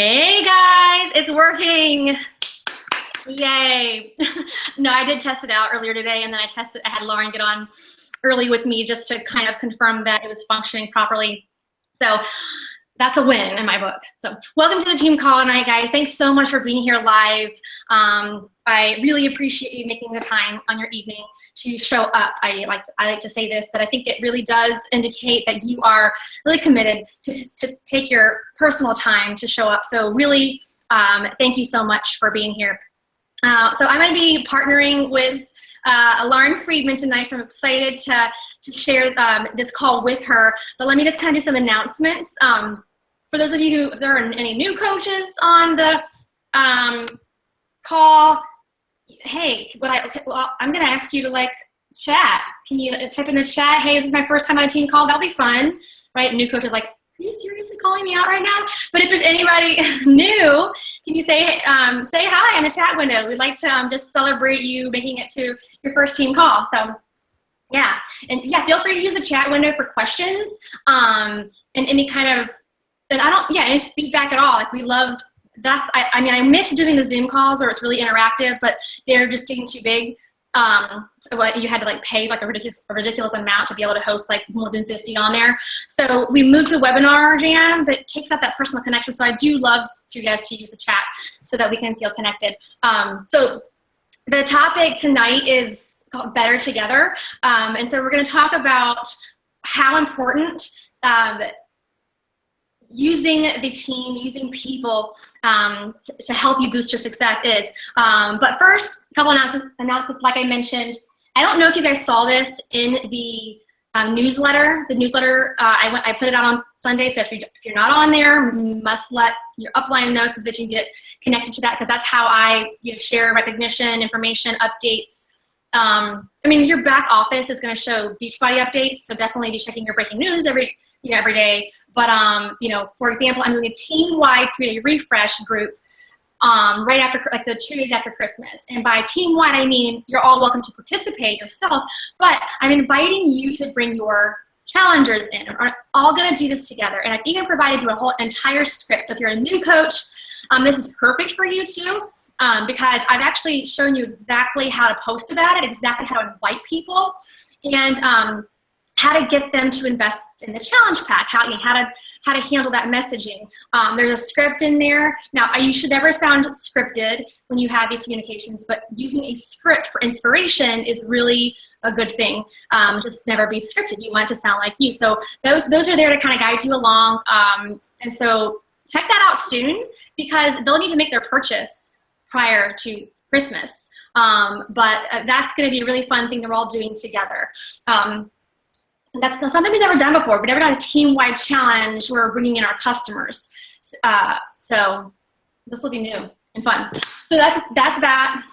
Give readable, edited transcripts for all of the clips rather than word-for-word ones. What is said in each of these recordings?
Hey guys, it's working. Yay. No, I did test it out earlier today, and then I had Lauren get on early with me just to kind of confirm that it was functioning properly. So that's a win in my book. So welcome to the team call tonight, guys. Thanks so much for being here live. I really appreciate you making the time on your evening to show up. I like to say this, that I think it really does indicate that you are really committed to take your personal time to show up. So really, thank you so much for being here. So I'm going to be partnering with Lauren Friedman tonight, so I'm excited to share this call with her. But let me just kind of do some announcements. For those of you if there are any new coaches on the call, hey, I'm going to ask you to chat. Can you type in the chat, hey, this is my first time on a team call? That'll be fun, right? New coach is like, are you seriously calling me out right now? But if there's anybody new, can you say hi in the chat window? We'd like to just celebrate you making it to your first team call. So yeah, and yeah, feel free to use the chat window for questions and any kind of, and feedback at all. We love, I miss doing the Zoom calls where it's really interactive, but they're just getting too big. So you had to pay a ridiculous amount to be able to host more than 50 on there. So we moved to Webinar Jam that takes out that personal connection. So I do love for you guys to use the chat so that we can feel connected. So the topic tonight is called Better Together. And so we're going to talk about how important using the team, using people to help you boost your success is. But first, a couple announcements like I mentioned. I don't know if you guys saw this in the newsletter. The newsletter, I put it out on Sunday, so if you're not on there, you must let your upline know so that you get connected to that, because that's how I share recognition, information, updates. Your back office is going to show Beachbody updates, so definitely be checking your breaking news every day. But, for example, I'm doing a team-wide 3-day refresh group right after, the 2 days after Christmas. And by team-wide, I mean you're all welcome to participate yourself, but I'm inviting you to bring your challengers in. We're all going to do this together. And I've even provided you a whole entire script. So if you're a new coach, this is perfect for you too, because I've actually shown you exactly how to post about it, exactly how to invite people, and how to get them to invest in the challenge pack, how to handle that messaging. There's a script in there. Now, you should never sound scripted when you have these communications, but using a script for inspiration is really a good thing. Just never be scripted. You want it to sound like you. So those are there to kind of guide you along. And so check that out soon, because they'll need to make their purchase prior to Christmas. But that's going to be a really fun thing that we're all doing together. And that's something we've never done before. We've never done a team-wide challenge where we're bringing in our customers. So this will be new and fun. So that's that.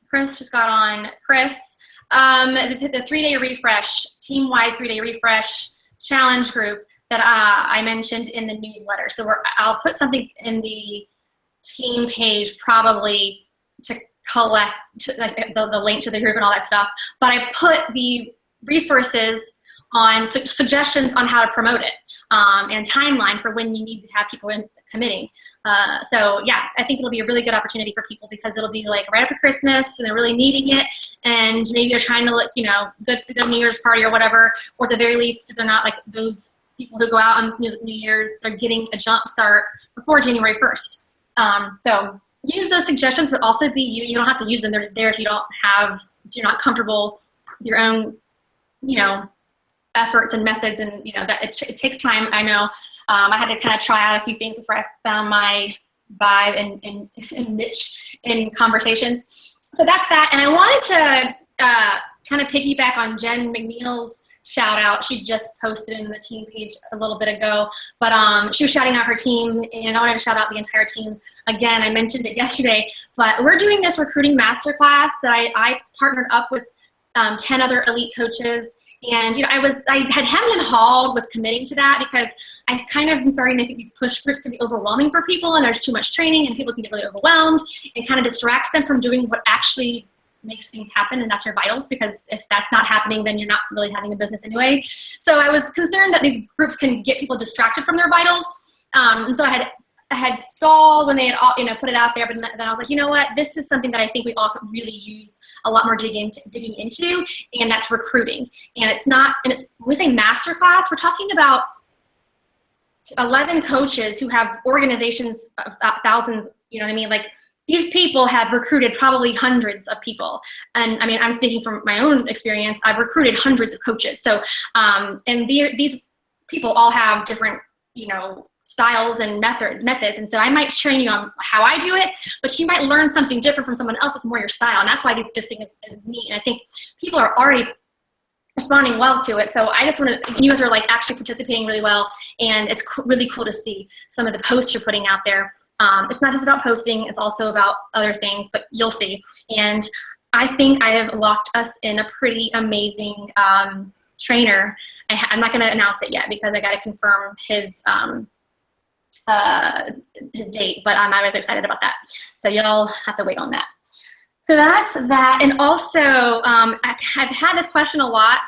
Chris just got on. Chris, the 3-day refresh, team-wide 3-day refresh challenge group that I mentioned in the newsletter. So I'll put something in the team page probably to collect the link to the group and all that stuff. But I put the resources on suggestions on how to promote it, and timeline for when you need to have people committing. So yeah, I think it'll be a really good opportunity for people, because it'll be right after Christmas and they're really needing it, and maybe they're trying to look good for their New Year's party or whatever, or at the very least, if they're not those people who go out on New Year's, they're getting a jump start before January 1st. So use those suggestions, but also be you. You don't have to use them. They're just there if you're not comfortable with your own efforts and methods, and that it takes time. I know I had to kind of try out a few things before I found my vibe and niche in conversations. So that's that. And I wanted to kind of piggyback on Jen McNeil's shout out. She just posted in the team page a little bit ago, but she was shouting out her team, and I wanted to shout out the entire team. Again, I mentioned it yesterday, but we're doing this recruiting masterclass that I partnered up with 10 other elite coaches. And I had hemmed and hawed with committing to that, because I kind of been starting to think these push groups can be overwhelming for people, and there's too much training and people can get really overwhelmed, and kind of distracts them from doing what actually makes things happen, and that's your vitals, because if that's not happening, then you're not really having a business anyway. So I was concerned that these groups can get people distracted from their vitals. And so I had stalled when they had all, put it out there, but then I was like, you know what, this is something that I think we all could really use a lot more digging into, and that's recruiting. And it's not, and it's, when we say masterclass, we're talking about 11 coaches who have organizations of thousands, you know what I mean? Like, these people have recruited probably hundreds of people. And I mean, I'm speaking from my own experience. I've recruited hundreds of coaches. So, and these people all have different, styles and methods. And so I might train you on how I do it, but you might learn something different from someone else that's more your style. And that's why this thing is neat. And I think people are already responding well to it. So I just want to, you guys are like actually participating really well. And it's really cool to see some of the posts you're putting out there. It's not just about posting, it's also about other things, but you'll see. And I think I have locked us in a pretty amazing trainer. I'm not going to announce it yet because I got to confirm his date, but I was excited about that. So you'll have to wait on that. So that's that. And also, I've had this question a lot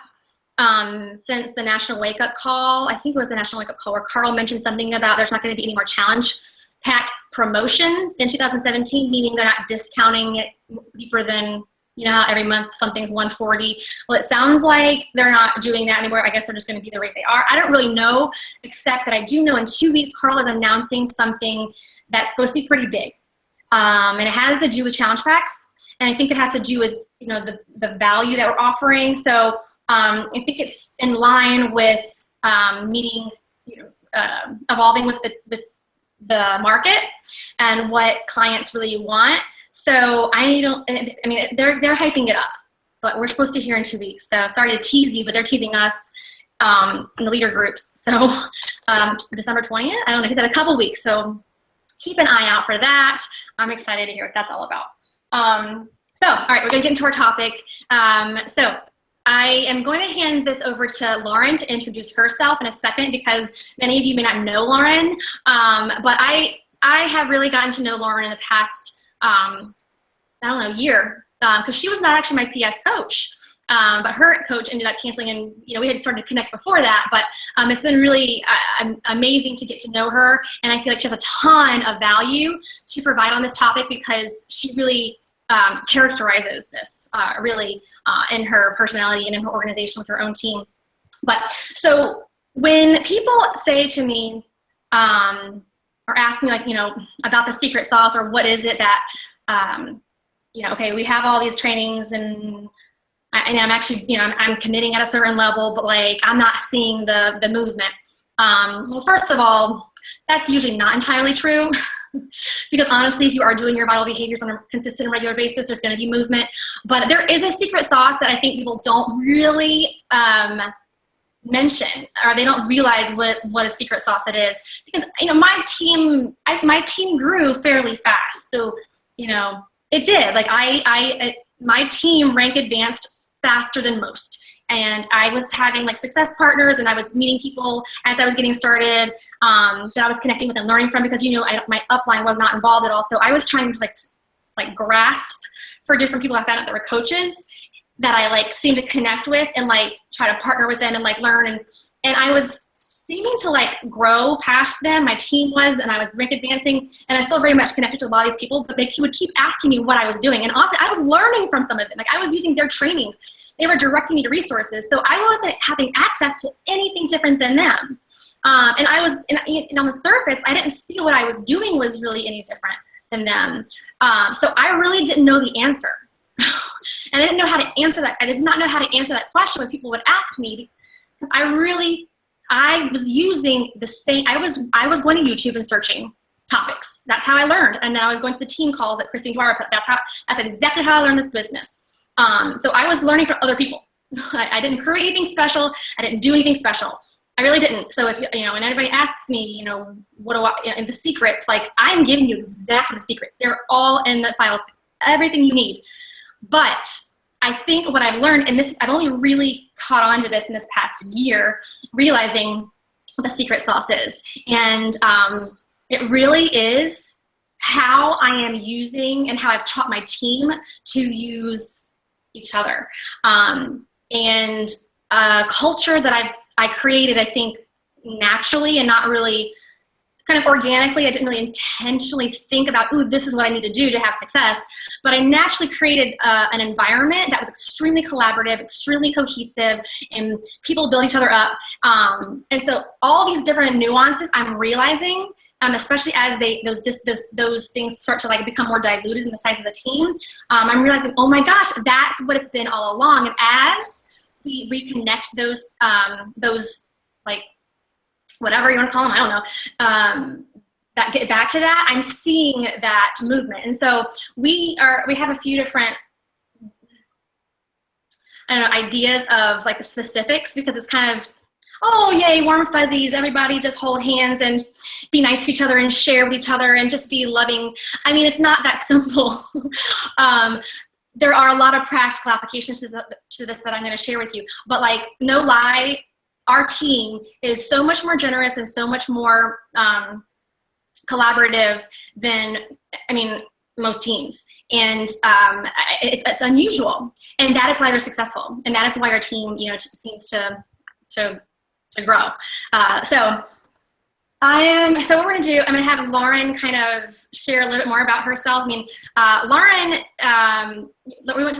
since the National Wake Up Call. I think it was the National Wake Up Call where Carl mentioned something about there's not going to be any more challenge pack promotions in 2017, meaning they're not discounting it deeper than, every month something's $140. Well, it sounds like they're not doing that anymore. I guess they're just going to be the rate they are. I don't really know, except that I do know in 2 weeks, Carl is announcing something that's supposed to be pretty big. And it has to do with challenge packs. And I think it has to do with, the value that we're offering. So I think it's in line with meeting, evolving with the market and what clients really want. So they're hyping it up, but we're supposed to hear in 2 weeks. So sorry to tease you, but they're teasing us in the leader groups. So December 20th, I don't know, he said a couple weeks. So keep an eye out for that. I'm excited to hear what that's all about. So, all right, we're gonna get into our topic. So I am going to hand this over to Lauren to introduce herself in a second because many of you may not know Lauren, but I have really gotten to know Lauren in the past, year, because she was not actually my PS coach, but her coach ended up canceling, and we had started to connect before that, but it's been really amazing to get to know her, and I feel like she has a ton of value to provide on this topic because she really characterizes this really in her personality and in her organization with her own team. But so when people say to me or ask me about the secret sauce or what is it that okay, we have all these trainings and I'm actually I'm committing at a certain level, but like I'm not seeing the movement. Well, first of all, that's usually not entirely true. Because honestly, if you are doing your vital behaviors on a consistent, regular basis, there's going to be movement. But there is a secret sauce that I think people don't really mention, or they don't realize what a secret sauce it is. Because my team grew fairly fast, so it did. Like my team rank advanced faster than most. And I was having success partners, and I was meeting people as I was getting started that I was connecting with and learning from, because my upline was not involved at all. So I was trying to grasp for different people I found out that were coaches that I seemed to connect with and try to partner with them and learn, and I was seeming to grow past them. My team was, and I was rank advancing, and I still very much connected to a lot of these people, but they would keep asking me what I was doing, and also I was learning from some of them. I was using their trainings. They were directing me to resources, so I wasn't having access to anything different than them. And I was, and on the surface, I didn't see what I was doing was really any different than them. So I really didn't know the answer. And I didn't know how to answer that. I did not know how to answer that question when people would ask me, because I was using the same, I was going to YouTube and searching topics. That's how I learned. And then I was going to the team calls that Christine Dwyer put. That's exactly how I learned this business. So I was learning from other people. I didn't create anything special. I didn't do anything special. I really didn't. So if when anybody asks me, what do I, in the secrets, I'm giving you exactly the secrets. They're all in the files, everything you need. But I think what I've learned, and I've only really caught on to this in this past year, realizing what the secret sauce is. And it really is how I am using and how I've taught my team to use each other. And a culture that I created, I think, naturally and not really kind of organically. I didn't really intentionally think about, ooh, this is what I need to do to have success. But I naturally created an environment that was extremely collaborative, extremely cohesive, and people build each other up. And so all these different nuances I'm realizing, especially as those things start to like become more diluted in the size of the team, I'm realizing, oh my gosh, that's what it's been all along. And as we reconnect those like, whatever you want to call them, I don't know, that get back to that, I'm seeing that movement. And so we have a few different, I don't know, ideas of like the specifics, because it's kind of, oh yay, warm fuzzies, everybody just hold hands and be nice to each other and share with each other and just be loving. I mean, it's not that simple. There are a lot of practical applications to this that I'm going to share with you, but like, no lie, our team is so much more generous and so much more collaborative than, I mean, most teams. And it's unusual. And that is why they're successful. And that is why our team, you know, seems to grow. So what we're gonna do, I'm gonna have Lauren kind of share a little bit more about herself. I mean, Lauren,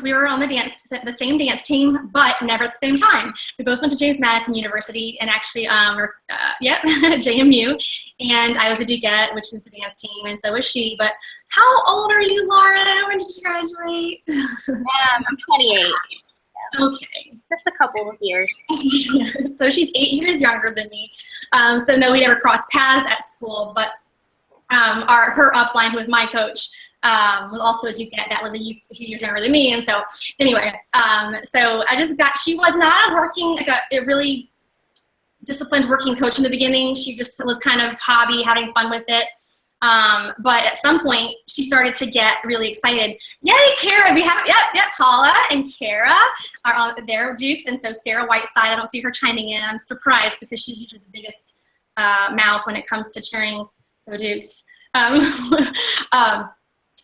we were on the same dance team, but never at the same time. We both went to James Madison University, and actually, JMU, and I was a Duquette, which is the dance team, and so was she. But how old are you, Lauren? When did you graduate? I'm 28. Okay. Just a couple of years. So she's 8 years younger than me. So no, we never crossed paths at school, but her upline, who was my coach, was also a Duquette. That was a few years younger than me. And so anyway, so she was not a really disciplined working coach in the beginning. She just was kind of hobby, having fun with it. But at some point, she started to get really excited. Yay, Kara! We have, Paula and Kara are there, Dukes, and so Sarah Whiteside, I don't see her chiming in. I'm surprised because she's usually the biggest mouth when it comes to cheering the Dukes.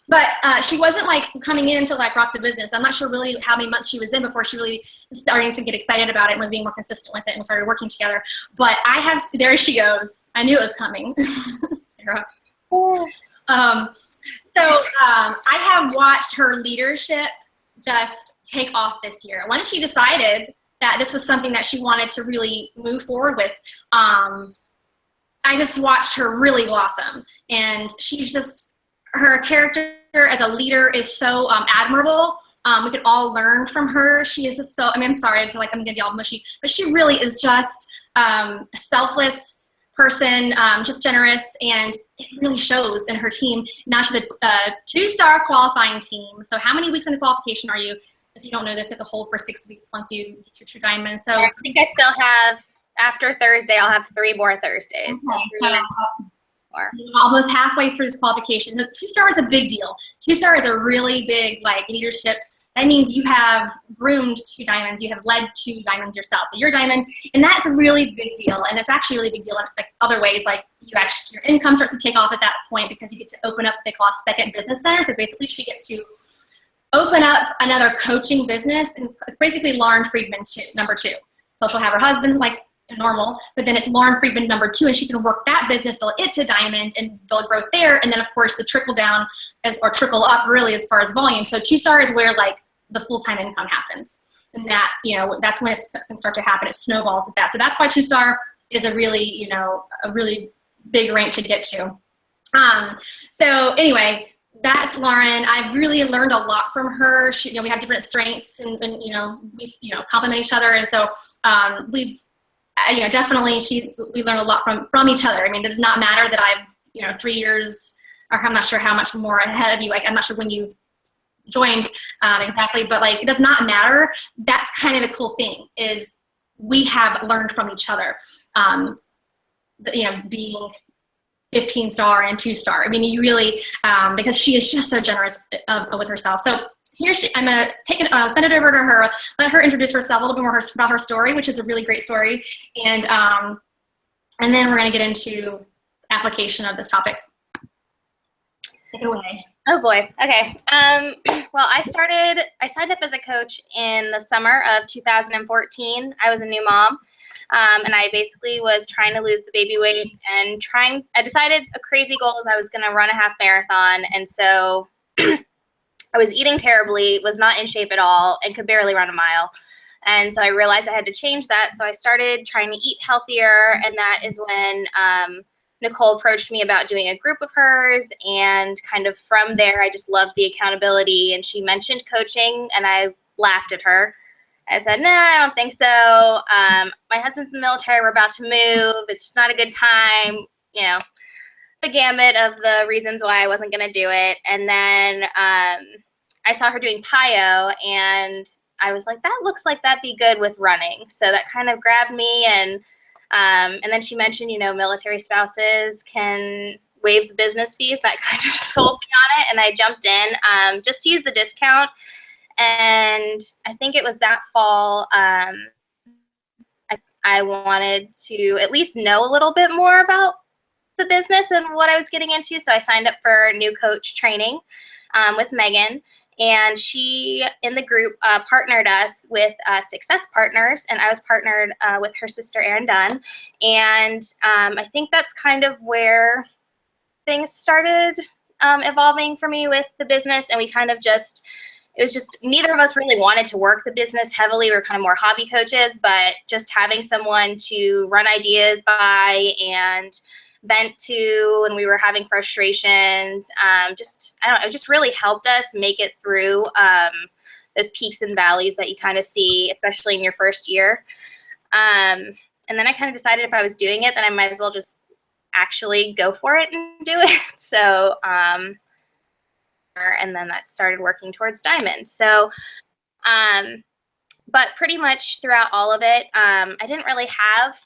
But she wasn't like coming in to like rock the business. I'm not sure really how many months she was in before she really was starting to get excited about it and was being more consistent with it and started working together. But there she goes. I knew it was coming, Sarah. I have watched her leadership just take off this year. Once she decided that this was something that she wanted to really move forward with, I just watched her really blossom. And her character as a leader is so admirable. We could all learn from her. She is just so, I mean, I'm sorry to like, I'm gonna be all mushy, but she really is just a selfless person, just generous, and it really shows in her team. Now she's a 2-star qualifying team. So how many weeks in the qualification are you? If you don't know this, you have to hold for 6 weeks once you get your true diamond. So I think I still have, after Thursday, I'll have 3 more Thursdays. Okay, almost halfway through this qualification. The 2-star is a big deal. 2-star is a really big like leadership. That means you have groomed 2 diamonds. You have led 2 diamonds yourself. So you're a diamond, and that's a really big deal. And it's actually a really big deal in like other ways. Like your income starts to take off at that point because you get to open up what they call a second business center. So basically, she gets to open up another coaching business, and it's basically Lauren Friedman number 2. So she'll have her husband like normal, but then it's Lauren Friedman number 2, and she can work that business, build it to diamond, and build growth there. And then of course the trickle down or trickle up really as far as volume. So 2-star is where like the full-time income happens, and that, you know, that's when it can start to happen. It snowballs at that. So that's why 2-star is a really, you know, a really big rank to get to. So anyway, that's Lauren. I've really learned a lot from her. She, you know, we have different strengths, and you know, we, you know, complement each other, and so you know, definitely we learn a lot from each other. I mean, it does not matter that I'm, you know, 3 years, or I'm not sure how much more ahead of you. Like, I'm not sure when you joined exactly, but like, it does not matter. That's kind of the cool thing, is we have learned from each other. You know, being 15-star and 2-star. I mean, you really, because she is just so generous with herself. So here I'm going to send it over to her, let her introduce herself a little bit more about her story, which is a really great story. And then we're going to get into application of this topic. Take it away. Oh boy. Okay. Well, I signed up as a coach in the summer of 2014. I was a new mom. And I basically was trying to lose the baby weight and I decided a crazy goal is I was going to run a half marathon. And so I was eating terribly, was not in shape at all, and could barely run a mile. And so I realized I had to change that. So I started trying to eat healthier. And that is when Nicole approached me about doing a group of hers. And kind of from there, I just loved the accountability. And she mentioned coaching, and I laughed at her. I said, no, I don't think so. My husband's in the military. We're about to move. It's just not a good time. You know, the gamut of the reasons why I wasn't going to do it. And then I saw her doing PiYo, and I was like, that looks like that'd be good with running. So that kind of grabbed me. And then she mentioned, you know, military spouses can waive the business fees. That kind of sold me on it. And I jumped in just to use the discount. And I think it was that fall, I wanted to at least know a little bit more about the business and what I was getting into. So I signed up for new coach training with Megan. And she, in the group, partnered us with Success Partners, and I was partnered with her sister, Erin Dunn. And I think that's kind of where things started evolving for me with the business. And we kind of just, it was just, neither of us really wanted to work the business heavily. We were kind of more hobby coaches, but just having someone to run ideas by and vent to when we were having frustrations, just, I don't know, it just really helped us make it through those peaks and valleys that you kind of see, especially in your first year. And then I kind of decided if I was doing it, then I might as well just actually go for it and do it. So, and then that started working towards Diamond. So, but pretty much throughout all of it, I didn't really have,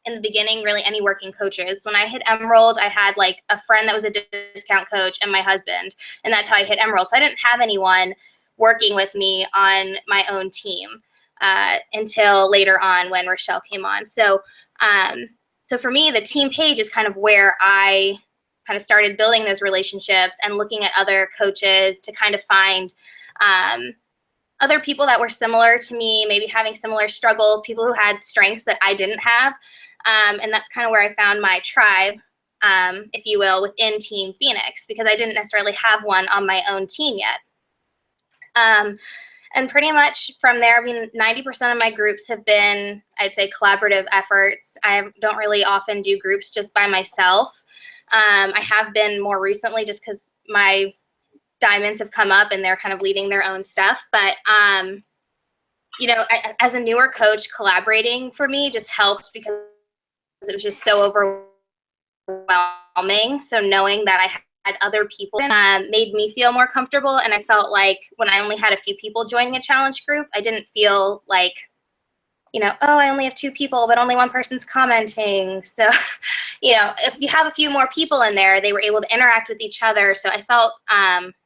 in the beginning, really any working coaches. When I hit Emerald, I had like a friend that was a discount coach and my husband, and that's how I hit Emerald. So I didn't have anyone working with me on my own team until later on when Rochelle came on. So, so for me, the team page is kind of where I kind of started building those relationships and looking at other coaches to kind of find other people that were similar to me, maybe having similar struggles, people who had strengths that I didn't have. And that's kind of where I found my tribe, if you will, within Team Phoenix, because I didn't necessarily have one on my own team yet. And pretty much from there, I mean, 90% of my groups have been, I'd say, collaborative efforts. I don't really often do groups just by myself. I have been more recently just because my diamonds have come up and they're kind of leading their own stuff. But, you know, as a newer coach, collaborating for me just helped because it was just so overwhelming. So knowing that I had other people made me feel more comfortable. And I felt like when I only had a few people joining a challenge group, I didn't feel like, you know, oh, I only have 2 people, but only 1 person's commenting. So, you know, if you have a few more people in there, they were able to interact with each other. So I felt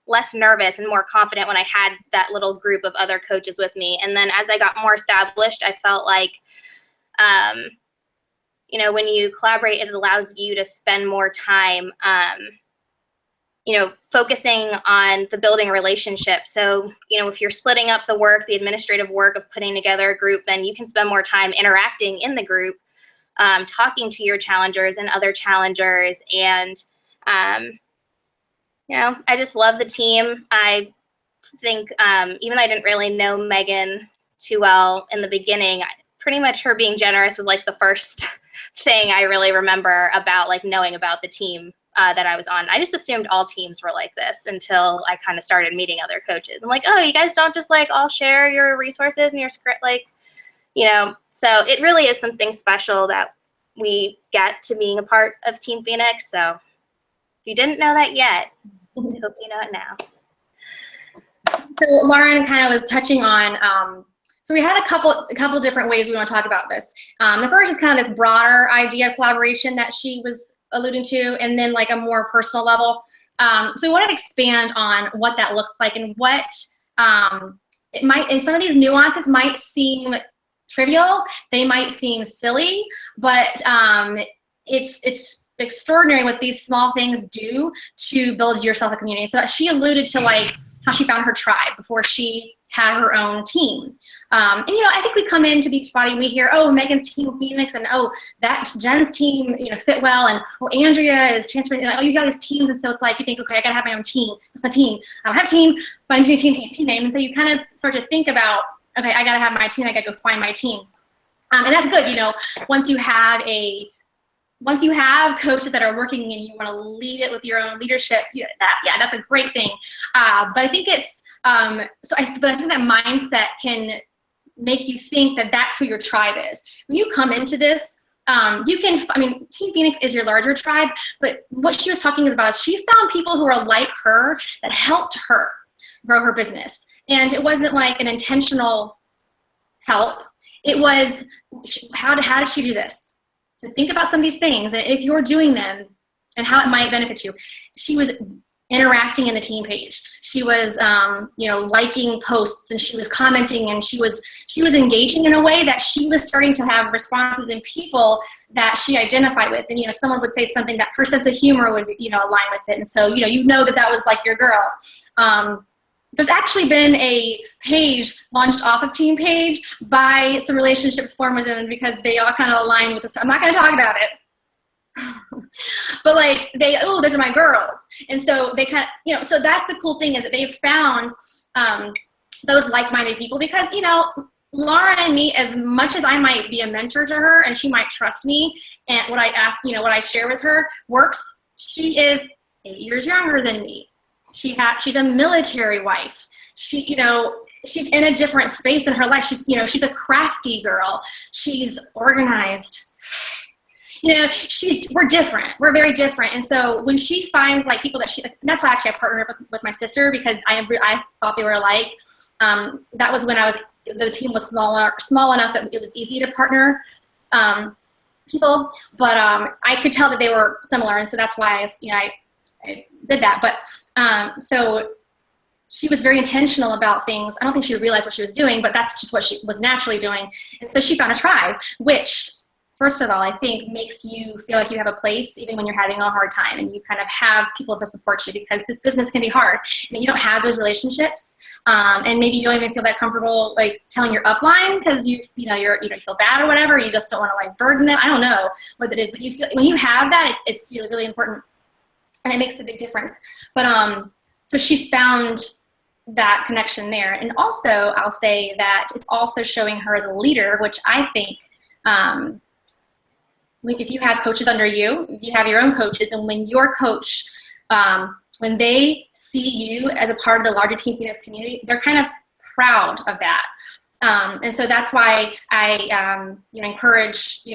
less nervous and more confident when I had that little group of other coaches with me. And then as I got more established, I felt like, you know, when you collaborate, it allows you to spend more time, you know, focusing on the building relationship. So, you know, if you're splitting up the work, the administrative work of putting together a group, then you can spend more time interacting in the group, talking to your challengers and other challengers. And, you know, I just love the team. I think even though I didn't really know Megan too well in the beginning, pretty much her being generous was like the first thing I really remember about like knowing about the team that I was on. I just assumed all teams were like this until I kind of started meeting other coaches. I'm like, oh, you guys don't just like all share your resources and your script, like, you know, so it really is something special that we get to being a part of Team Phoenix. So if you didn't know that yet, I hope you know it now. So Lauren kind of was touching on, so we had a couple different ways we want to talk about this. The first is kind of this broader idea of collaboration that she was alluding to, and then like a more personal level. So we want to expand on what that looks like and what it might, and some of these nuances might seem trivial, they might seem silly, but it's extraordinary what these small things do to build yourself a community. So she alluded to like how she found her tribe before she had her own team. And you know, I think we come into Beachbody and we hear, oh, Megan's team Phoenix, and oh, that Jen's team, you know, fit well, and oh, Andrea is transferring, and oh, you got these teams, and so it's like you think, okay, I gotta have my own team. It's my team. I don't have a team, but I'm doing team name, and so you kind of start to think about, okay, I gotta have my team. I gotta go find my team, and that's good. You know, once you have coaches that are working and you want to lead it with your own leadership, that's a great thing. But I think it's I think that mindset can make you think that that's who your tribe is. When you come into this, Team Phoenix is your larger tribe, but what she was talking about is she found people who are like her that helped her grow her business. And it wasn't like an intentional help. It was, how did she do this? So think about some of these things, and if you're doing them and how it might benefit you. She was interacting in the team page. She was, liking posts, and she was commenting, and she was engaging in a way that she was starting to have responses in people that she identified with. And, someone would say something that her sense of humor would, align with it. And so, that was like your girl. There's actually been a page launched off of Team Page by some relationships formed with them because they all kind of align with this. I'm not going to talk about it. But like those are my girls. And so they kind of, so that's the cool thing, is that they've found those like-minded people because, Lauren and me, as much as I might be a mentor to her and she might trust me and what I ask, what I share with her works, she is 8 years younger than me. She's a military wife. She's in a different space in her life. She's a crafty girl. She's organized. We're different. We're very different. And so when she finds like people that that's why actually I partnered up with my sister, because I thought they were alike. That was when the team was small enough that it was easy to partner people, but I could tell that they were similar. And so that's why I did that. But so she was very intentional about things. I don't think she realized what she was doing, but that's just what she was naturally doing. And so she found a tribe, which, first of all, I think makes you feel like you have a place even when you're having a hard time, and you kind of have people to support you, because this business can be hard and you don't have those relationships. And maybe you don't even feel that comfortable like telling your upline because you feel bad or whatever. You just don't want to like burden them. I don't know what it is, but you feel when you have that, it's really, really important. And it makes a big difference. But so she's found that connection there. And also, I'll say that it's also showing her as a leader, which I think if you have coaches under you, if you have your own coaches, and when your coach, when they see you as a part of the larger Team Phoenix community, they're kind of proud of that. And so that's why I encourage,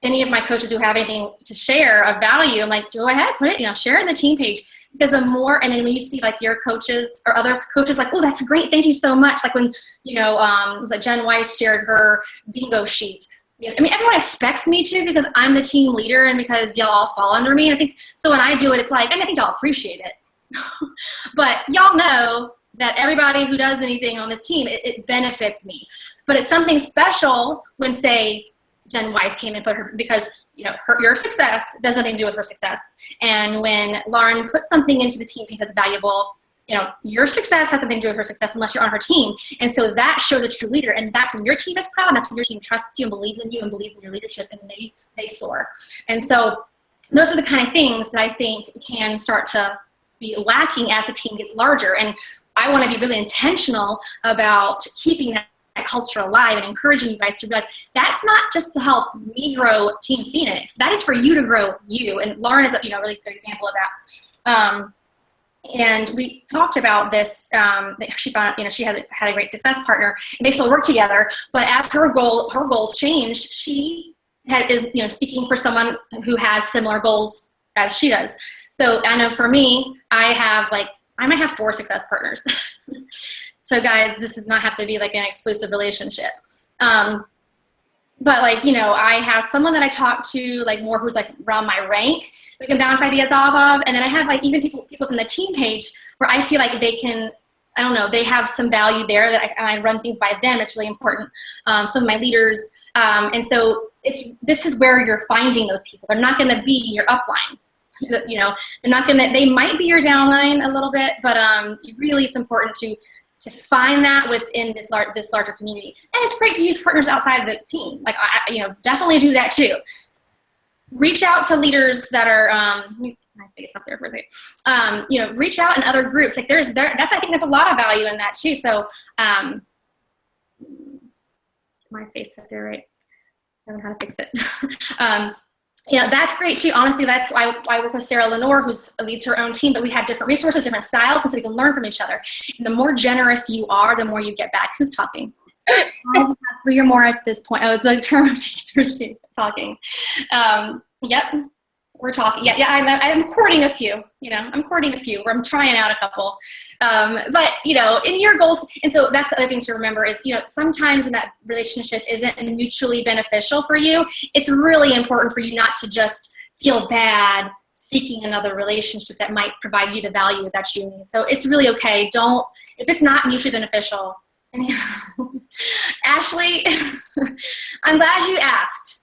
any of my coaches who have anything to share of value, I'm like, go ahead, put it, share in the team page. Because the more, and then when you see like your coaches or other coaches like, oh, that's great, thank you so much. Like when, it was like Jen Weiss shared her bingo sheet. Everyone expects me to because I'm the team leader and because y'all all fall under me. And I think, so when I do it, it's like, I think y'all appreciate it. But y'all know that everybody who does anything on this team, it benefits me. But it's something special when, say, Jen Weiss came and put her, because your success does nothing to do with her success. And when Lauren puts something into the team page that's valuable, your success has nothing to do with her success unless you're on her team. And so that shows a true leader. And that's when your team is proud, and that's when your team trusts you and believes in your leadership, and they soar. And so those are the kind of things that I think can start to be lacking as the team gets larger. And I want to be really intentional about keeping that culture alive and encouraging you guys to realize that's not just to help me grow Team Phoenix. That is for you to grow you. And Lauren is a really good example of that. And we talked about this. She found, she had a great success partner, and they still work together. But as her goals changed, she is seeking for someone who has similar goals as she does. So I know for me, I might have 4 success partners. So guys, this does not have to be like an exclusive relationship. But I have someone that I talk to more who's around my rank, we can bounce ideas off of. And then I have even people from the team page where I feel like they can, they have some value there that I run things by them. It's really important. Some of my leaders. And so this is where you're finding those people. They're not going to be your upline. They're not going to, they might be your downline a little bit, but really it's important to to find that within this larger community. And it's great to use partners outside of the team. Like, definitely do that too. Reach out to leaders that are, I think it's up there for a second. Reach out in other groups. Like I think there's a lot of value in that too. So, my face up there, right? I don't know how to fix it. That's great too. Honestly, that's why I work with Sarah Lenore, who leads her own team, but we have different resources, different styles, and so we can learn from each other. And the more generous you are, the more you get back. Who's talking? I have 3 or more at this point. Oh, it's like term of talking. Yep, we're talking. Yeah, I'm courting a few. I'm courting a few, or I'm trying out a couple. But in your goals, and so that's the other thing to remember is, sometimes when that relationship isn't mutually beneficial for you, it's really important for you not to just feel bad seeking another relationship that might provide you the value that you need. So it's really okay. If it's not mutually beneficial. Ashley, I'm glad you asked.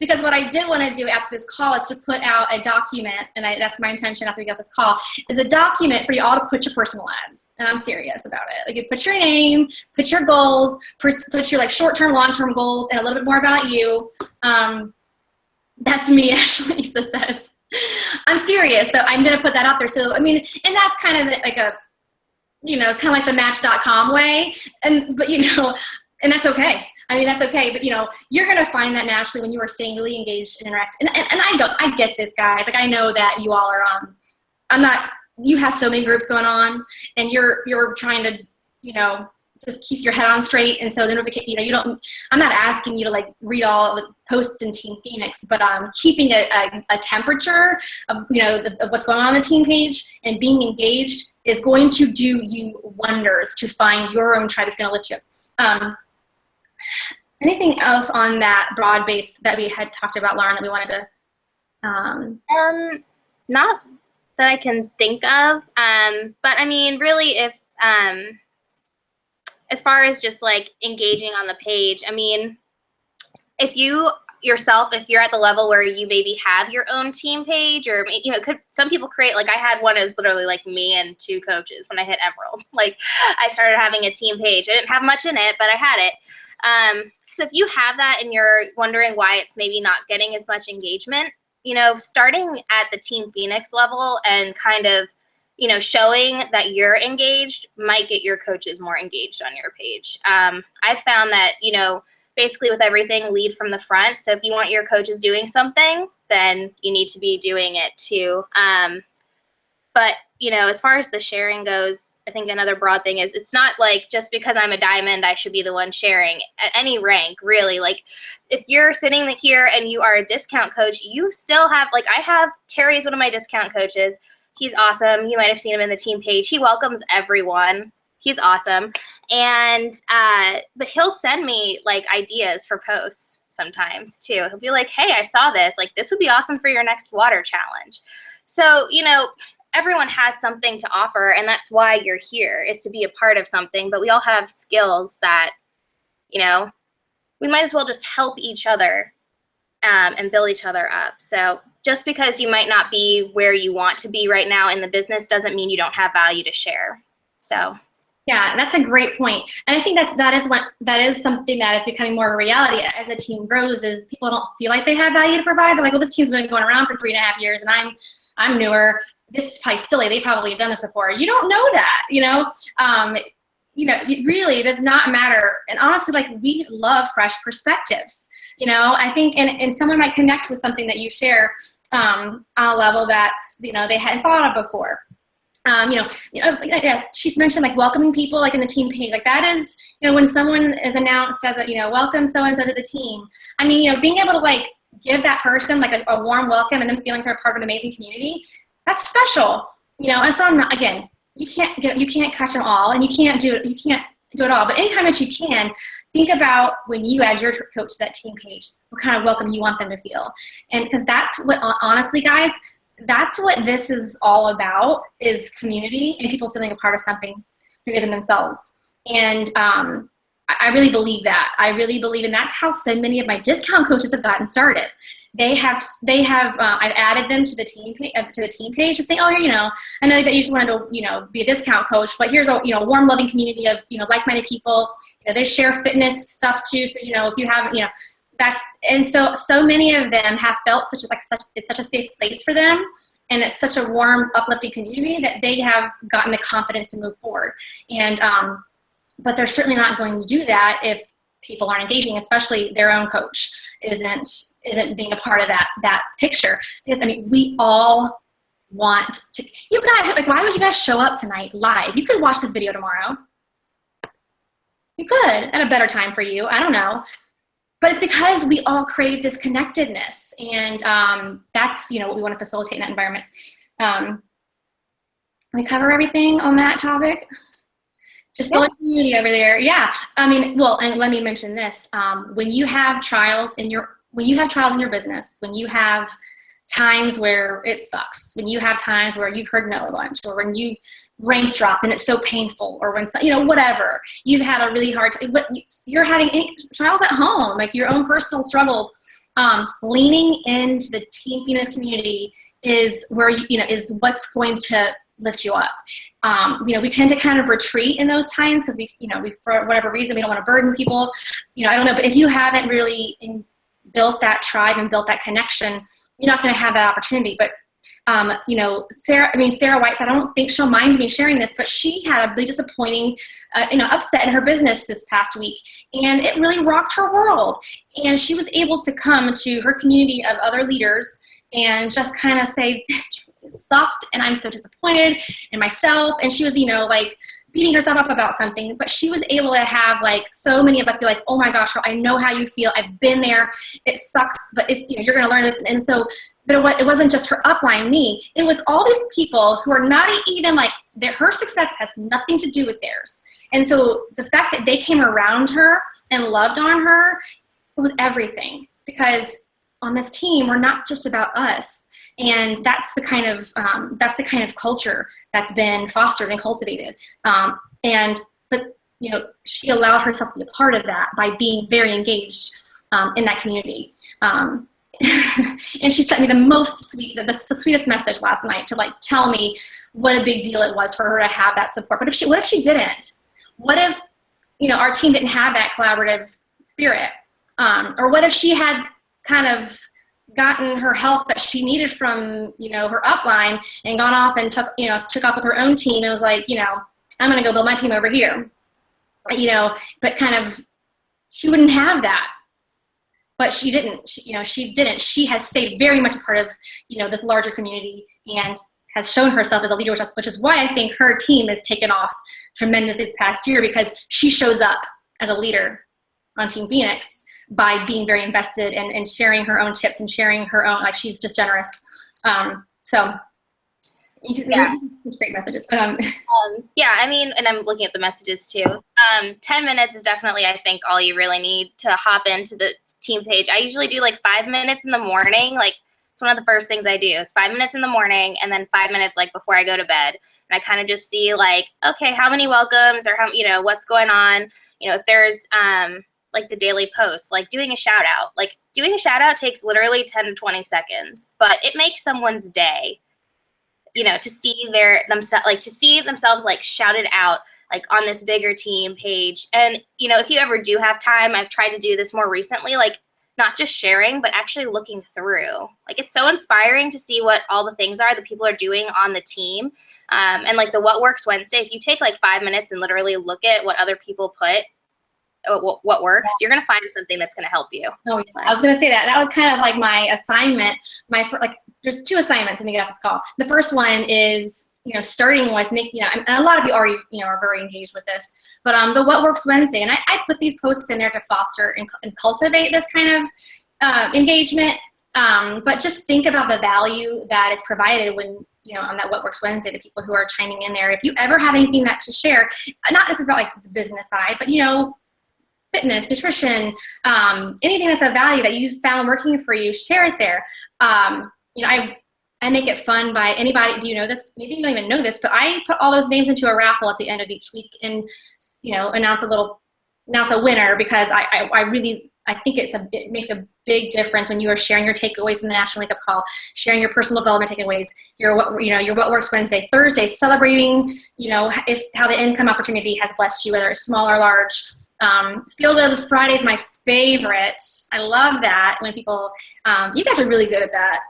Because what I did want to do after this call is to put out a document, and that's my intention after we get this call, is a document for you all to put your personal ads. And I'm serious about it. Like, you put your name, put your goals, put your short-term, long-term goals, and a little bit more about you. That's me, Ashley says. I'm serious, so I'm going to put that out there. So, and that's kind of like it's kind of like the Match.com way, but and that's okay. That's okay, but you're gonna find that naturally when you are staying really engaged and interact. And I get this, guys. Like, I know that you all are. You have so many groups going on, and you're trying to just keep your head on straight. And so the notification, I'm not asking you to read all the posts in Team Phoenix, but keeping a temperature of of what's going on the team page and being engaged is going to do you wonders to find your own tribe. It's going to lift you up. Anything else on that broad-based that we had talked about, Lauren, that we wanted to? Not that I can think of. But really, if as far as just engaging on the page, if you're at the level where you maybe have your own team page, or some people create, I had one as literally me and 2 coaches when I hit Emerald. I started having a team page. I didn't have much in it, but I had it. So if you have that and you're wondering why it's maybe not getting as much engagement, starting at the Team Phoenix level and kind of, showing that you're engaged might get your coaches more engaged on your page. I found that, basically with everything, lead from the front. So if you want your coaches doing something, then you need to be doing it too. But, as far as the sharing goes, I think another broad thing is it's not just because I'm a diamond, I should be the one sharing at any rank, really. If you're sitting here and you are a discount coach, you still have, I have Terry's one of my discount coaches. He's awesome. You might have seen him in the team page. He welcomes everyone. He's awesome. And, but he'll send me ideas for posts sometimes too. He'll be like, hey, I saw this. This would be awesome for your next water challenge. So, everyone has something to offer, and that's why you're here, is to be a part of something. But we all have skills that, we might as well just help each other and build each other up. So just because you might not be where you want to be right now in the business doesn't mean you don't have value to share. So. Yeah, that's a great point. And I think that is something that is becoming more of a reality as the team grows, is people don't feel like they have value to provide. They're like, well, this team's been going around for 3.5 years and I'm newer. This is probably silly. They probably have done this before. You don't know that, it really does not matter. And honestly, we love fresh perspectives. I think, and someone might connect with something that you share on a level that's, they hadn't thought of before. She's mentioned welcoming people in the team page. That is, when someone is announced as a, welcome so-and-so to the team. Being able to give that person a warm welcome and them feeling they're part of an amazing community, that's special, and so you can't catch them all, and you can't do it all, but anytime that you can, think about when you add your coach to that team page, what kind of welcome you want them to feel. And because that's what, honestly, guys, that's what this is all about, is community and people feeling a part of something bigger than themselves. And I really believe that. I really believe, and that's how so many of my discount coaches have gotten started. I've added them to the team page to say, oh, I know that you just wanted to, be a discount coach, but here's a, warm, loving community of, like-minded people. They share fitness stuff too. So, if you have, and so many of them have felt it's such a safe place for them. And it's such a warm, uplifting community that they have gotten the confidence to move forward. And, but they're certainly not going to do that if people aren't engaging, especially their own coach isn't being a part of that picture. Because we all want to. You guys, why would you guys show up tonight live? You could watch this video tomorrow. You could at a better time for you. I don't know, but it's because we all crave this connectedness, and that's what we want to facilitate in that environment. We cover everything on that topic. Just build a community over there. Yeah. Well, and let me mention this. When you have trials in your business, when you have times where it sucks, when you have times where you've heard no a bunch, or when you rank dropped and it's so painful, or when, whatever, you've had a really hard time, you're having any trials at home, like your own personal struggles, leaning into the Team Phoenix community is where, is what's going to lift you up. We tend to kind of retreat in those times because we for whatever reason, we don't want to burden people. I don't know, but if you haven't really built that tribe and built that connection, you're not going to have that opportunity. But Sarah White said, I don't think she'll mind me sharing this, but she had a really disappointing, upset in her business this past week, and it really rocked her world. And she was able to come to her community of other leaders and just kind of say, this sucked, and I'm so disappointed in myself. And she was, beating herself up about something, but she was able to have so many of us be like, oh my gosh, I know how you feel. I've been there. It sucks, but it's, you're going to learn this. And so, but it wasn't just her upline, me. It was all these people who are not even her success has nothing to do with theirs. And so the fact that they came around her and loved on her, it was everything, because on this team, we're not just about us. And that's the kind of culture that's been fostered and cultivated. But she allowed herself to be a part of that by being very engaged in that community. And she sent me the sweetest message last night to tell me what a big deal it was for her to have that support. But what if she didn't? What if our team didn't have that collaborative spirit? Or what if she had kind of gotten her help that she needed from, her upline and gone off and took off with her own team and was like, I'm going to go build my team over here, but kind of, she wouldn't have that, but she didn't, she has stayed very much a part of, this larger community and has shown herself as a leader, which is why I think her team has taken off tremendously this past year, because she shows up as a leader on Team Phoenix by being very invested and sharing her own tips and sharing her own, she's just generous. So it's great messages. Yeah, and I'm looking at the messages too. 10 minutes is definitely, I think, all you really need to hop into the team page. I usually do 5 minutes in the morning. It's one of the first things I do is 5 minutes in the morning, and then 5 minutes before I go to bed. And I kind of just see okay, how many welcomes, or how, what's going on. If there's the daily posts, doing a shout out. Doing a shout out takes literally 10 to 20 seconds, but it makes someone's day, to see themselves shouted out on this bigger team page. And, if you ever do have time, I've tried to do this more recently, not just sharing, but actually looking through. It's so inspiring to see what all the things are that people are doing on the team. And the What Works Wednesday, if you take 5 minutes and literally look at what other people put, what works, you're going to find something that's going to help you. Oh, yeah. I was going to say that was kind of my assignment. There's 2 assignments when we get off this call. The first one is, starting with and a lot of you already, are very engaged with this, but the What Works Wednesday, and I put these posts in there to foster and cultivate this kind of engagement. But just think about the value that is provided when, on that What Works Wednesday, the people who are chiming in there. If you ever have anything to share, not just about the business side, but fitness, nutrition, anything that's of value that you've found working for you, share it there. I make it fun by anybody. Do you know this? Maybe you don't even know this, but I put all those names into a raffle at the end of each week and, announce a little announce a winner, because I really, I think it makes a big difference when you are sharing your takeaways from the National Wake Up Call, sharing your personal development takeaways, your What Works Wednesday, Thursday, celebrating, how the income opportunity has blessed you, whether it's small or large. Feel Good Friday is my favorite. I love that when people, you guys are really good at that.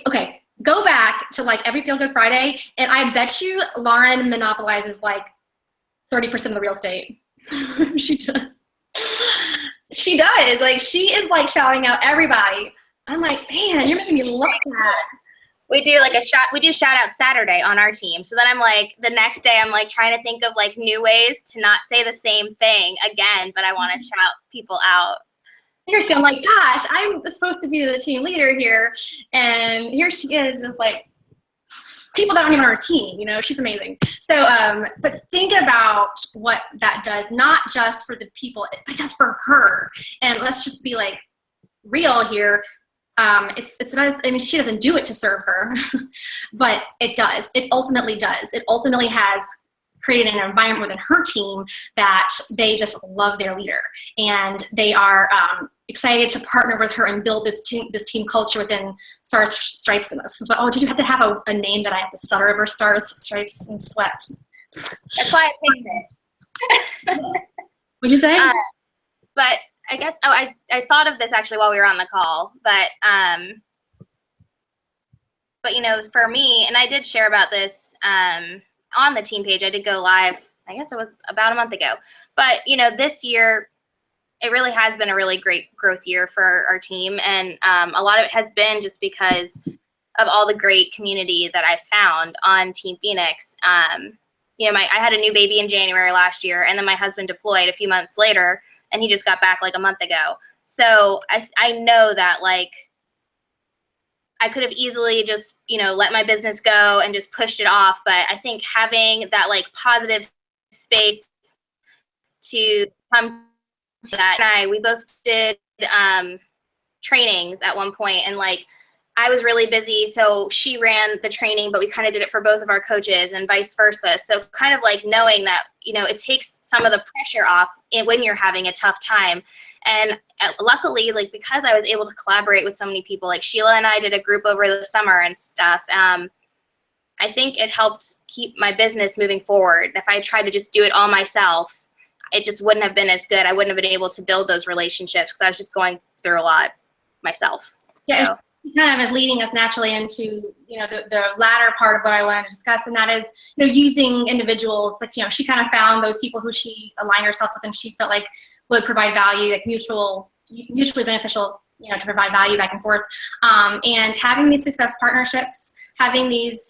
Okay, go back to like every Feel Good Friday, and I bet you Lauren monopolizes like 30% of the real estate. She does. She does. Like, she is like shouting out everybody. I'm like, man, you're making me look at. We do like we do shout out Saturday on our team. So then I'm like, the next day I'm like trying to think of like new ways to not say the same thing again, but I want to shout people out. Seriously, I'm like, gosh, I'm supposed to be the team leader here. And here she is, just like, people that aren't even on our team, she's amazing. So, but think about what that does, not just for the people, but just for her. And let's just be like real here. It's not, she doesn't do it to serve her, but it does. It ultimately does. It ultimately has created an environment within her team that they just love their leader, and they are excited to partner with her and build this team culture within Stars, Stripes, and this. Oh, did you have to have a name that I have to stutter over? Stars, Stripes, and Sweat. That's why I picked it. What'd you say? But I guess, I thought of this actually while we were on the call, but for me, and I did share about this on the team page. I did go live, I guess it was about a month ago, but this year, it really has been a really great growth year for our team. And a lot of it has been just because of all the great community that I found on Team Phoenix. I had a new baby in January last year, and then my husband deployed a few months later, and he just got back like a month ago. So I know that like I could have easily just, let my business go and just pushed it off. But I think having that like positive space to come to that, and we both did trainings at one point, and like I was really busy, so she ran the training, but we kind of did it for both of our coaches and vice versa. So kind of like knowing that, it takes some of the pressure off when you're having a tough time. And luckily, like, because I was able to collaborate with so many people, like Sheila and I did a group over the summer and stuff. I think it helped keep my business moving forward. If I tried to just do it all myself, it just wouldn't have been as good. I wouldn't have been able to build those relationships because I was just going through a lot myself. Yeah. So. Kind of is leading us naturally into the latter part of what I wanted to discuss, and that is using individuals. Like she kind of found those people who she aligned herself with and she felt like would provide value, like mutually beneficial, to provide value back and forth. And having these success partnerships, having these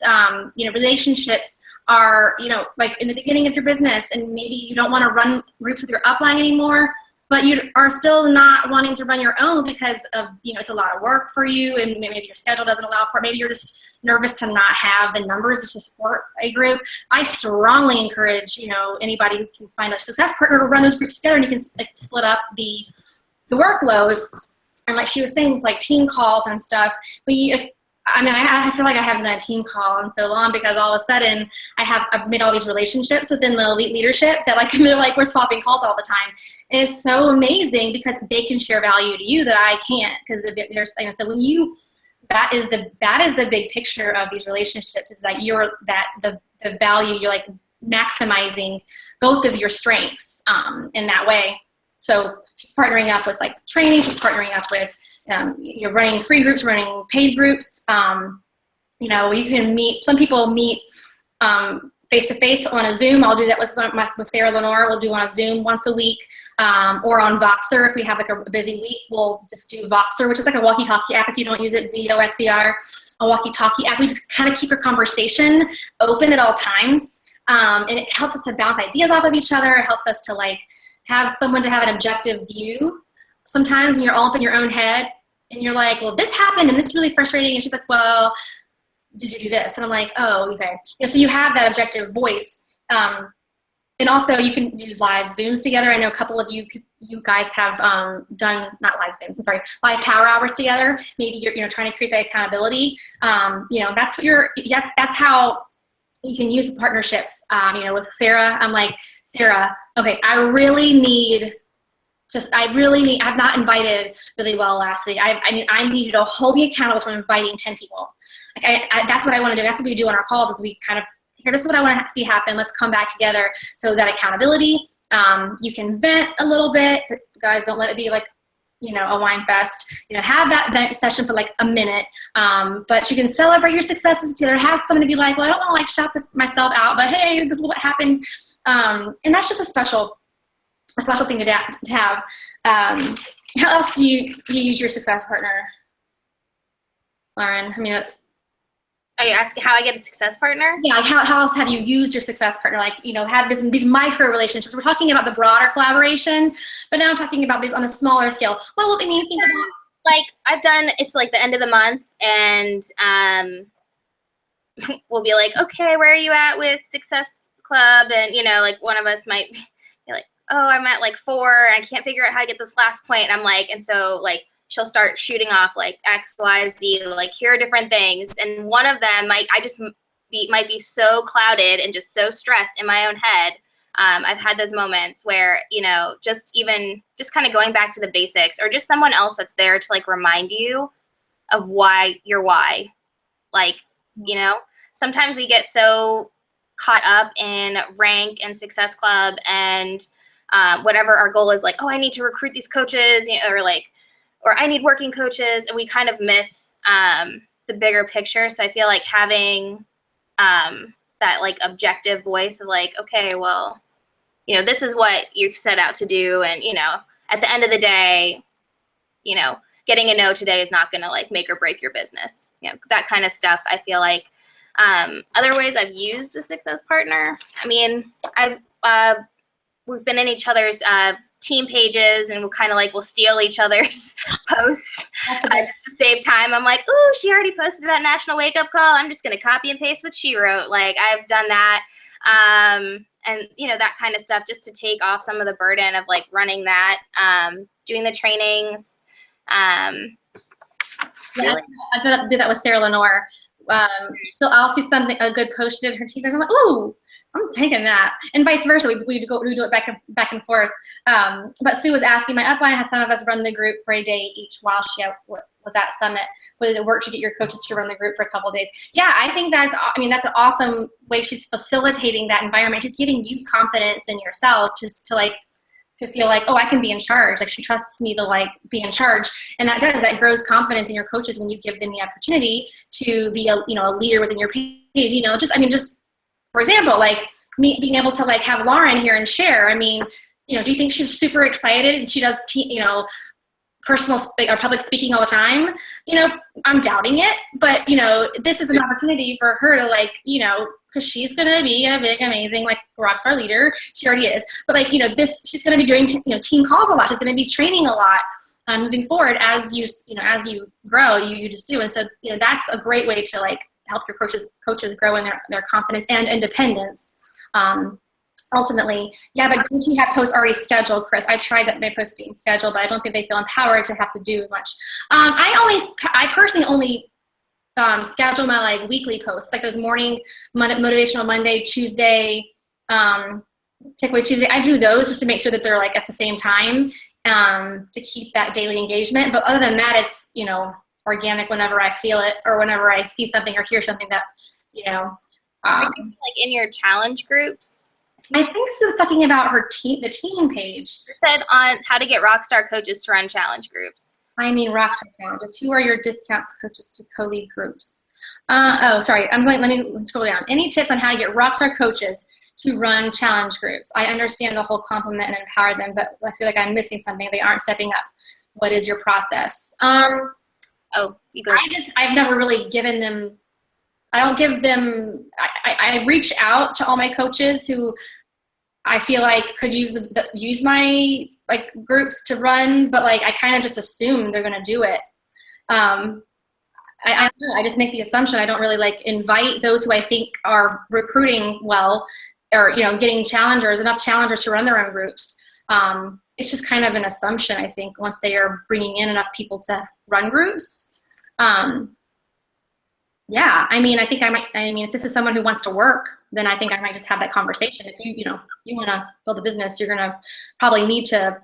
relationships are like in the beginning of your business, and maybe you don't want to run groups with your upline anymore, but you are still not wanting to run your own because of, it's a lot of work for you, and maybe your schedule doesn't allow for it. Maybe you're just nervous to not have the numbers to support a group. I strongly encourage, anybody who can find a success partner to run those groups together, and you can split up the workload. And like she was saying, like team calls and stuff, I feel like I haven't done a team call in so long because all of a sudden I've made all these relationships within the elite leadership that like they're like, we're swapping calls all the time. And it's so amazing because they can share value to you that I can't, because there's so when that is the big picture of these relationships, is that the value, you're like maximizing both of your strengths in that way. So just partnering up with like training, just partnering up with you're running free groups, running paid groups. You can meet, some people meet face-to-face on a Zoom. I'll do that with Sarah Lenore. We'll do on a Zoom once a week, or on Voxer. If we have like a busy week, we'll just do Voxer, which is like a walkie-talkie app. If you don't use it, VOXER, a walkie-talkie app. We just kind of keep your conversation open at all times. And it helps us to bounce ideas off of each other. It helps us to like have someone to have an objective view. Sometimes when you're all up in your own head and you're like, well, this happened and this is really frustrating. And she's like, well, did you do this? And I'm like, oh, okay. So you have that objective voice. And also you can do live Zooms together. I know a couple of you guys have done, not live Zooms, I'm sorry, live power hours together. Maybe you're trying to create that accountability. That's how you can use partnerships. With Sarah, I'm like, Sarah, okay, I've not invited really well last week. I need you to hold me accountable for inviting 10 people. Like that's what I want to do. That's what we do on our calls is we kind of, here, this is what I want to see happen. Let's come back together. So that accountability, you can vent a little bit, but guys, don't let it be like, you know, a wine fest. You know, have that vent session for like a minute. But you can celebrate your successes together. Have someone to be like, well, I don't want to like shout myself out, but hey, this is what happened. And that's just a special thing to have. How else do you use your success partner, Lauren? I mean, are you asking how I get a success partner? yeah, like how else have you used your success partner? Like, you know, have these micro relationships. We're talking about the broader collaboration, but now I'm talking about these on a smaller scale. Well, I mean, think about like I've done. It's like the end of the month, and we'll be like, okay, where are you at with Success Club? And you know, like one of us might be like, oh, I'm at like 4. I can't figure out how to get this last point. And I'm like, and so like she'll start shooting off like X, Y, Z, like here are different things. And one of them might be so clouded and just so stressed in my own head. I've had those moments where, you know, just kind of going back to the basics or just someone else that's there to like remind you of why. Like, you know, sometimes we get so caught up in rank and Success Club and whatever our goal is, like, oh, I need to recruit these coaches, you know, or I need working coaches, and we kind of miss the bigger picture. So I feel like having that like objective voice of like, okay, well, you know, this is what you've set out to do, and you know, at the end of the day, you know, getting a no today is not going to like make or break your business. You know, that kind of stuff. I feel like other ways I've used a success partner. I mean, we've been in each other's team pages, and we'll steal each other's posts just to save time. I'm like, ooh, she already posted about National Wake Up Call. I'm just going to copy and paste what she wrote. Like I've done that. And you know, that kind of stuff, just to take off some of the burden of like running that, doing the trainings. Yeah, I did that with Sarah Lenore. I'll see something, a good post she did her team. I'm like, ooh, I'm taking that, and vice versa. We do it back and forth. But Sue was asking, my upline has some of us run the group for a day each while she was at Summit. Would it work to get your coaches to run the group for a couple of days? Yeah, I think that's an awesome way. She's facilitating that environment. She's giving you confidence in yourself, just to feel like, oh, I can be in charge. Like she trusts me to like be in charge, and that grows confidence in your coaches when you give them the opportunity to be a leader within your page. You know, just for example, like me being able to like have Lauren here and share. I mean, you know, do you think she's super excited and she does personal or public speaking all the time? You know, I'm doubting it, but you know, this is an opportunity for her to like, you know, because she's going to be a big, amazing, like rock star leader. She already is. But like, you know, she's going to be doing, team calls a lot. She's going to be training a lot moving forward as you grow, you just do. And so, you know, that's a great way to like help your coaches grow in their confidence and independence. Ultimately, yeah, but don't you have posts already scheduled, Chris? I tried that, my posts being scheduled, but I don't think they feel empowered to have to do much. I personally only schedule my like weekly posts, like those morning motivational Monday, Tuesday, takeaway Tuesday. I do those just to make sure that they're like at the same time to keep that daily engagement. But other than that, it's, you know, organic whenever I feel it or whenever I see something or hear something that, you know. Like in your challenge groups? I think Sue's talking about the team page. You said on how to get Rockstar coaches to run challenge groups. I mean Rockstar challenges. Who are your discount coaches to co-lead groups? Sorry. Let me scroll down. Any tips on how to get Rockstar coaches to run challenge groups? I understand the whole compliment and empower them, but I feel like I'm missing something. They aren't stepping up. What is your process? You go. I've never really given them. I don't give them. I reach out to all my coaches who I feel like could use my like groups to run, but like I kind of just assume they're gonna do it. I don't know, I just make the assumption. I don't really like invite those who I think are recruiting well, or you know, getting enough challengers to run their own groups. It's just kind of an assumption, I think, once they are bringing in enough people to run groups. yeah, I mean, I think if this is someone who wants to work, then I think I might just have that conversation. If you want to build a business, you're going to probably need to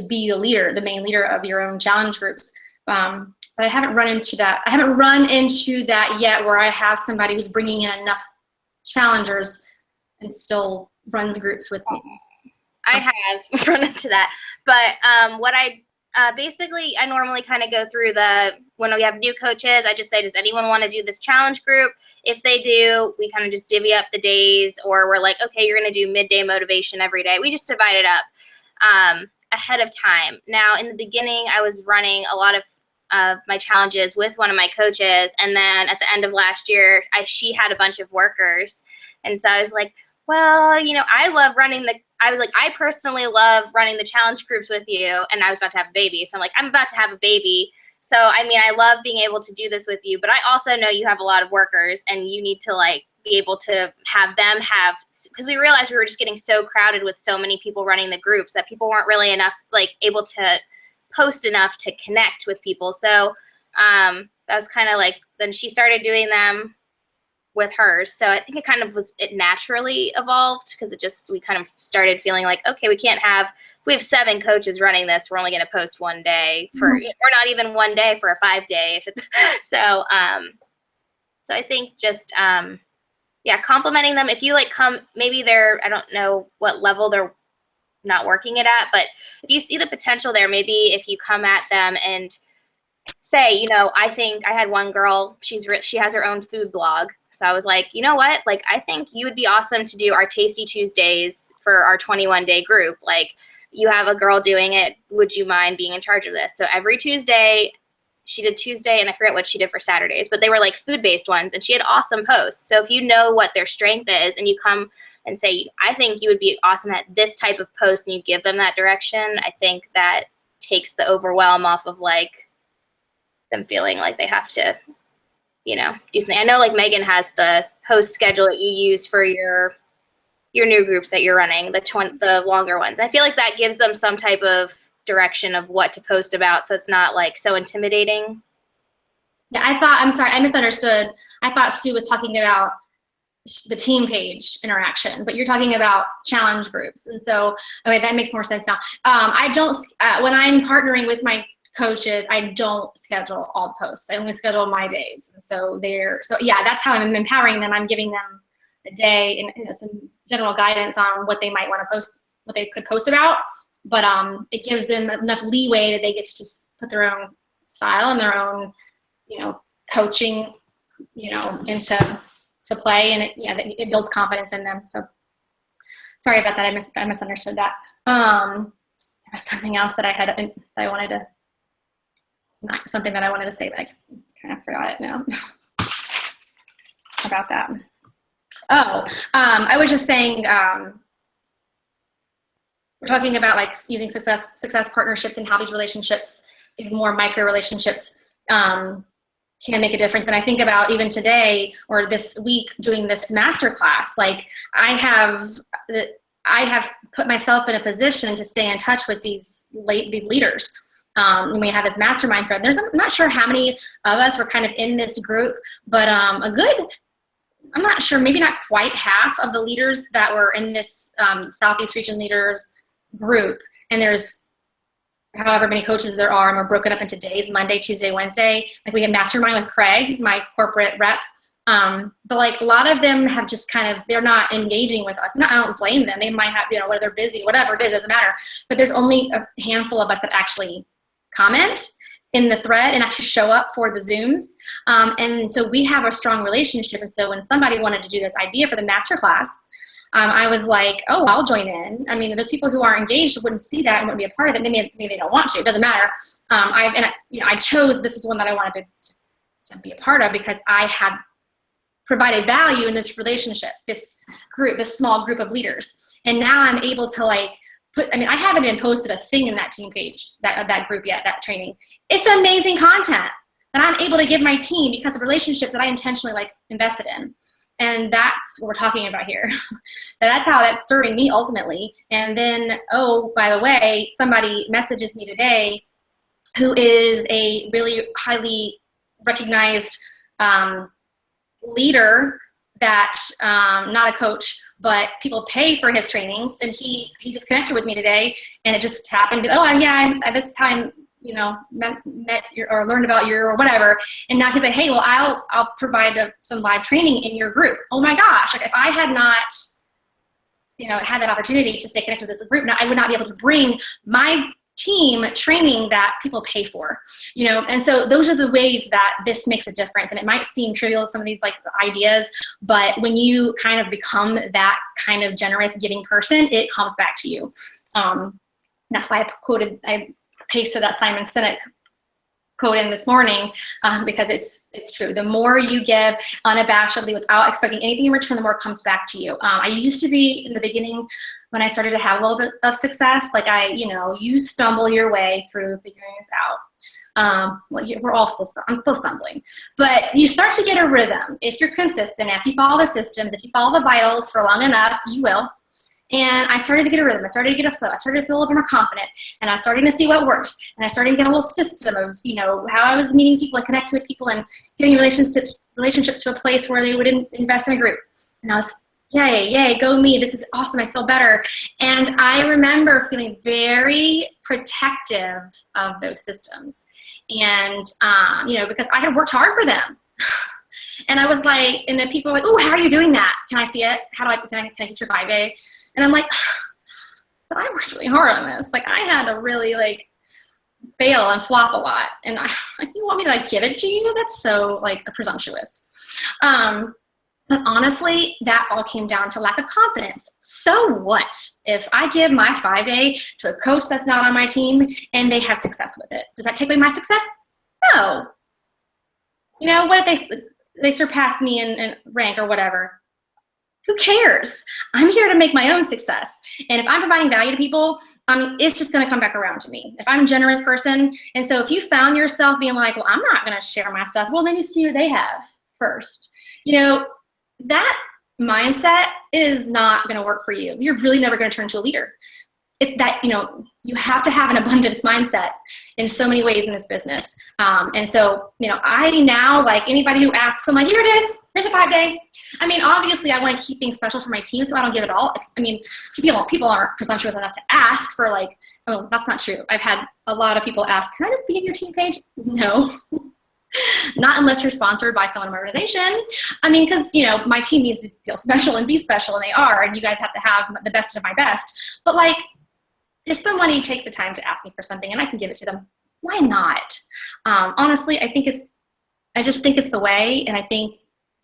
be the leader, the main leader of your own challenge groups. But I haven't run into that. I haven't run into that yet where I have somebody who's bringing in enough challengers and still runs groups with me. I have run into that. But what I basically, I normally kind of go through when we have new coaches, I just say, does anyone want to do this challenge group? If they do, we kind of just divvy up the days, or we're like, okay, you're going to do midday motivation every day. We just divide it up ahead of time. Now, in the beginning, I was running a lot of my challenges with one of my coaches. And then at the end of last year, she had a bunch of workers. And so I was like, well, I personally love running the challenge groups with you. And I was about to have a baby. So I'm like, I'm about to have a baby. So, I mean, I love being able to do this with you, but I also know you have a lot of workers and you need to be able to have them because we realized we were just getting so crowded with so many people running the groups that people weren't really able to post enough to connect with people. So that was kind of then she started doing them with hers. So I think it naturally evolved because we kind of started feeling like, okay, we have 7 coaches running this. We're only going to post one day or not even one day for a 5-day. So I think just, complimenting them. If you maybe I don't know what level they're not working it at, but if you see the potential there, maybe if you come at them and say, I think I had one girl, she has her own food blog. So I was like, you know what? I think you would be awesome to do our Tasty Tuesdays for our 21-day group. You have a girl doing it. Would you mind being in charge of this? So every Tuesday, she did Tuesday, and I forget what she did for Saturdays, but they were food-based ones, and she had awesome posts. So if you know what their strength is and you come and say, I think you would be awesome at this type of post, and you give them that direction, I think that takes the overwhelm off of them feeling like they have to, do something. I know Megan has the post schedule that you use for your new groups that you're running, the longer ones. I feel like that gives them some type of direction of what to post about, so it's not so intimidating. Yeah, I'm sorry, I misunderstood. I thought Sue was talking about the team page interaction, but you're talking about challenge groups. And so, okay, that makes more sense now. I don't, when I'm partnering with my coaches, I don't schedule all the posts. I only schedule my days. And so that's how I'm empowering them. I'm giving them a day and some general guidance on what they might want to post, what they could post about. But it gives them enough leeway that they get to just put their own style and their own, coaching, into play, and it builds confidence in them. So sorry about that. I misunderstood that. There was something else that I wanted to say, but I kind of forgot it now about that. Oh, I was just saying, we're talking about using success partnerships and how these relationships, these more micro relationships, can make a difference. And I think about even today or this week doing this masterclass, I have put myself in a position to stay in touch with these leaders. And we have this mastermind thread. I'm not sure how many of us were kind of in this group, but I'm not sure, maybe not quite half of the leaders that were in this Southeast Region Leaders group. And there's however many coaches there are, and we're broken up into days, Monday, Tuesday, Wednesday. We have mastermind with Craig, my corporate rep. But a lot of them have just they're not engaging with us. I don't blame them. They might have, whether they're busy, whatever it is, doesn't matter. But there's only a handful of us that actually comment in the thread and actually show up for the Zooms. And so we have a strong relationship. And so when somebody wanted to do this idea for the masterclass, I was like, oh, I'll join in. I mean, those people who are engaged wouldn't see that and wouldn't be a part of it. Maybe they don't want to. It doesn't matter. I chose, this is one that I wanted to be a part of because I had provided value in this relationship, this small group of leaders. And now I'm able to I haven't even posted a thing in that team page, that group yet, that training. It's amazing content that I'm able to give my team because of relationships that I intentionally invested in. And that's what we're talking about here. That's how that's serving me ultimately. And then, oh, by the way, somebody messages me today who is a really highly recognized leader that, not a coach, but people pay for his trainings, and he just connected with me today, and it just happened. Oh yeah, this is how I, met your, or learned about your, or whatever. And now he's like, hey, well, I'll provide some live training in your group. Oh my gosh, like if I had not, had that opportunity to stay connected with this group, now I would not be able to bring my team training that people pay for, and so those are the ways that this makes a difference. And it might seem trivial, some of these like ideas, but when you kind of become that kind of generous, giving person, it comes back to you. That's why I pasted that Simon Sinek quote in this morning, because it's true. The more you give unabashedly without expecting anything in return, the more it comes back to you. I used to be, in the beginning, when I started to have a little bit of success, like you stumble your way through figuring this out. I'm still stumbling, but you start to get a rhythm. If you're consistent, if you follow the systems, if you follow the vitals for long enough, you will. And I started to get a rhythm. I started to get a flow. I started to feel a little bit more confident, and I was starting to see what worked. And I started to get a little system of, how I was meeting people and connecting with people and getting relationships to a place where they would invest in a group. And I was, yay, go me. This is awesome. I feel better. And I remember feeling very protective of those systems. And, because I had worked hard for them. And I was like, and then people were like, oh, how are you doing that? Can I see it? Can I get your 5-day? And I'm like, but I worked really hard on this. Like, I had to really fail and flop a lot. And you want me to give it to you? That's so presumptuous. But honestly, that all came down to lack of confidence. So what if I give my 5-day to a coach that's not on my team and they have success with it? Does that take away my success? No. What if they surpass me in rank or whatever? Who cares? I'm here to make my own success. And if I'm providing value to people, it's just going to come back around to me. If I'm a generous person, and so if you found yourself being like, well, I'm not going to share my stuff, well, then you see what they have first. That mindset is not going to work for you. You're really never going to turn into a leader. It's that, you have to have an abundance mindset in so many ways in this business. And so, I now, anybody who asks, I'm like, here it is. Here's a 5-day. Obviously I want to keep things special for my team, so I don't give it all. People aren't presumptuous enough to ask for that's not true. I've had a lot of people ask, can I just be in your team page? No. Not unless you're sponsored by someone in my organization. Because, my team needs to feel special and be special, and they are, and you guys have to have the best of my best. But if somebody takes the time to ask me for something and I can give it to them, why not? Honestly, I just think it's the way, and I think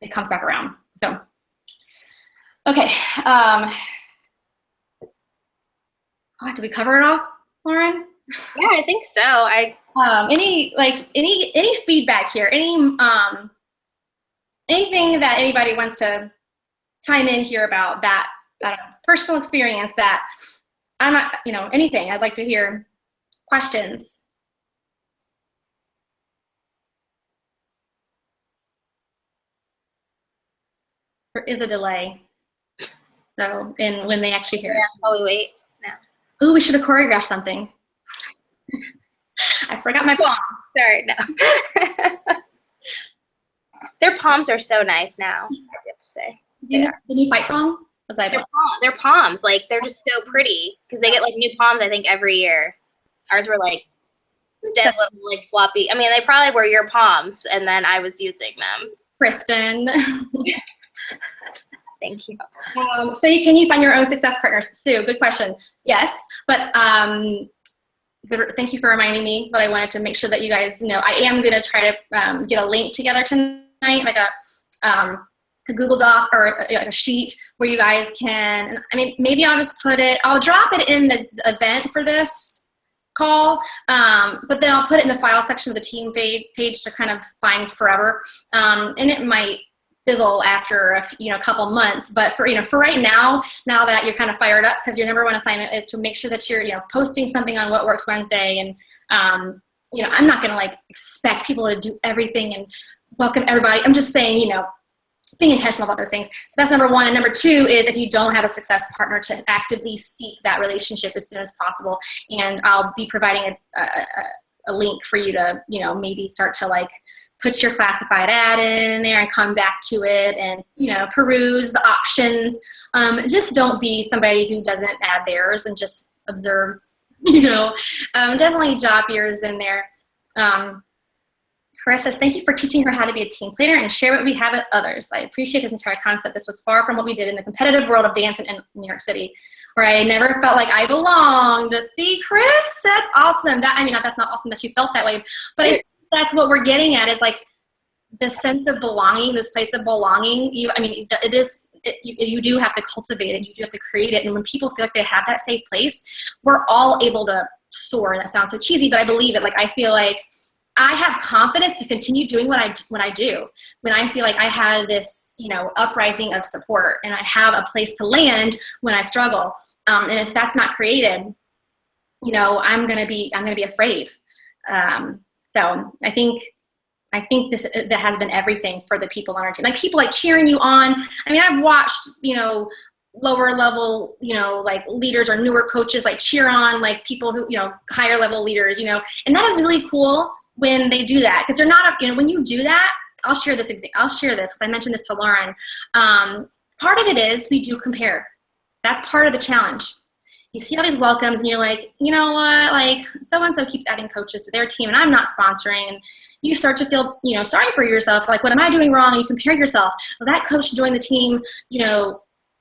it comes back around. So, okay. Did we cover it all, Lauren? Yeah, I think so. Any feedback here? Anything that anybody wants to chime in here about that personal experience that I'm not, anything. I'd like to hear questions. There is a delay. So, and when they actually hear it. While we wait now. Ooh, we should have choreographed something. I forgot my palms. Sorry, no. Their palms are so nice now, I have to say. The new fight song? Their palms, they're just so pretty because they get new palms, I think, every year. Ours were dead little floppy. They probably were your palms, and then I was using them. Kristen. Thank you. So can you find your own success partners? Sue, good question. Yes, but thank you for reminding me, but I wanted to make sure that you guys know I am going to try to get a link together tonight, a Google Doc or a sheet where you guys can, maybe I'll just I'll drop it in the event for this call, but then I'll put it in the file section of the team page to kind of find forever. And it might fizzle after a couple months, but for right now that you're kind of fired up, because your number one assignment is to make sure that you're posting something on What Works Wednesday, and I'm not gonna expect people to do everything and welcome everybody. I'm just saying being intentional about those things. So that's number one. And number two is, if you don't have a success partner, to actively seek that relationship as soon as possible. And I'll be providing a link for you to maybe start to put your classified ad in there and come back to it and, peruse the options. Just don't be somebody who doesn't add theirs and just observes, definitely drop yours in there. Chris says, thank you for teaching her how to be a team player and share what we have with others. I appreciate this entire concept. This was far from what we did in the competitive world of dance in New York City, where I never felt like I belonged. See, Chris, that's awesome. That's not awesome that you felt that way, but that's what we're getting at, is like the sense of belonging, this place of belonging. You do have to cultivate it. You do have to create it. And when people feel like they have that safe place, we're all able to soar. And that sounds so cheesy, but I believe it. Like, I feel like I have confidence to continue doing what I do, when I feel like I have this, uprising of support, and I have a place to land when I struggle. And if that's not created, I'm gonna be afraid. So I think that has been everything for the people on our team. Like, people like cheering you on. I mean, I've watched, lower level, like leaders or newer coaches like cheer on like people who, higher level leaders, and that is really cool when they do that, because they're not, when you do that, I'll share this because I mentioned this to Lauren. Part of it is we do compare. That's part of the challenge. You see all these welcomes and you're like, you know what, like so-and-so keeps adding coaches to their team and I'm not sponsoring, and you start to feel, sorry for yourself. Like, what am I doing wrong? You compare yourself. Well, that coach joined the team,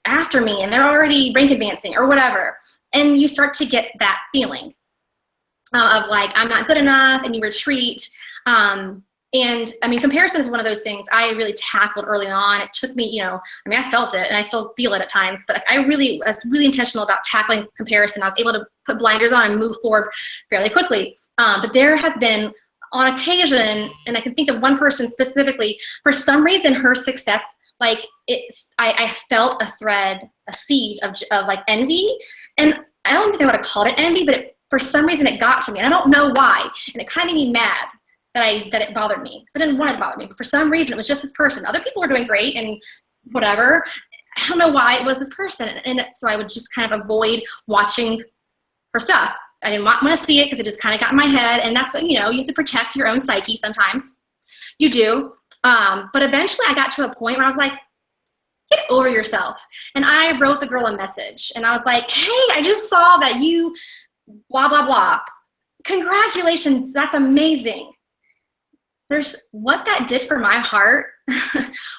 after me, and they're already rank advancing or whatever. And you start to get that feeling of like, I'm not good enough, and you retreat. And I mean, comparison is one of those things I really tackled early on. It took me, I felt it and I still feel it at times, but I was really intentional about tackling comparison. I was able to put blinders on and move forward fairly quickly. But there has been, on occasion, and I can think of one person specifically, for some reason, her success, like I felt a seed of like envy. And I don't think I would have called it envy, but for some reason it got to me. And I don't know why. And it kind of made me mad that it bothered me. I didn't want it to bother me, but for some reason it was just this person. Other people were doing great and whatever. I don't know why it was this person. And so I would just kind of avoid watching her stuff. I didn't want to see it because it just kind of got in my head. And that's, you have to protect your own psyche sometimes. You do. But eventually I got to a point where I was like, get over yourself. And I wrote the girl a message. And I was like, hey, I just saw that you blah, blah, blah. Congratulations. That's amazing. What that did for my heart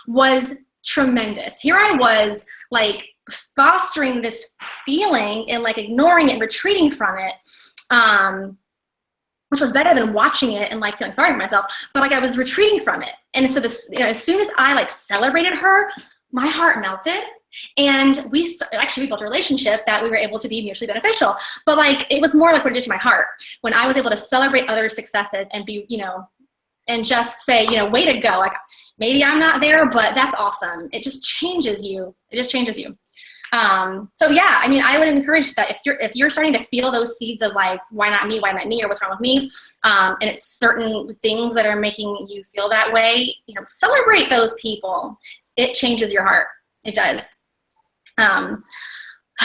was tremendous. Here I was like fostering this feeling and like ignoring it and retreating from it, which was better than watching it and like feeling sorry for myself, but like I was retreating from it. And so this, as soon as I like celebrated her, my heart melted. And we built a relationship that we were able to be mutually beneficial. But like, it was more like what it did to my heart when I was able to celebrate other successes and be, and just say, way to go. Like, maybe I'm not there, but that's awesome. It just changes you. So yeah, I mean, I would encourage that if you're starting to feel those seeds of like, why not me, or what's wrong with me? And it's certain things that are making you feel that way, celebrate those people. It changes your heart. It does.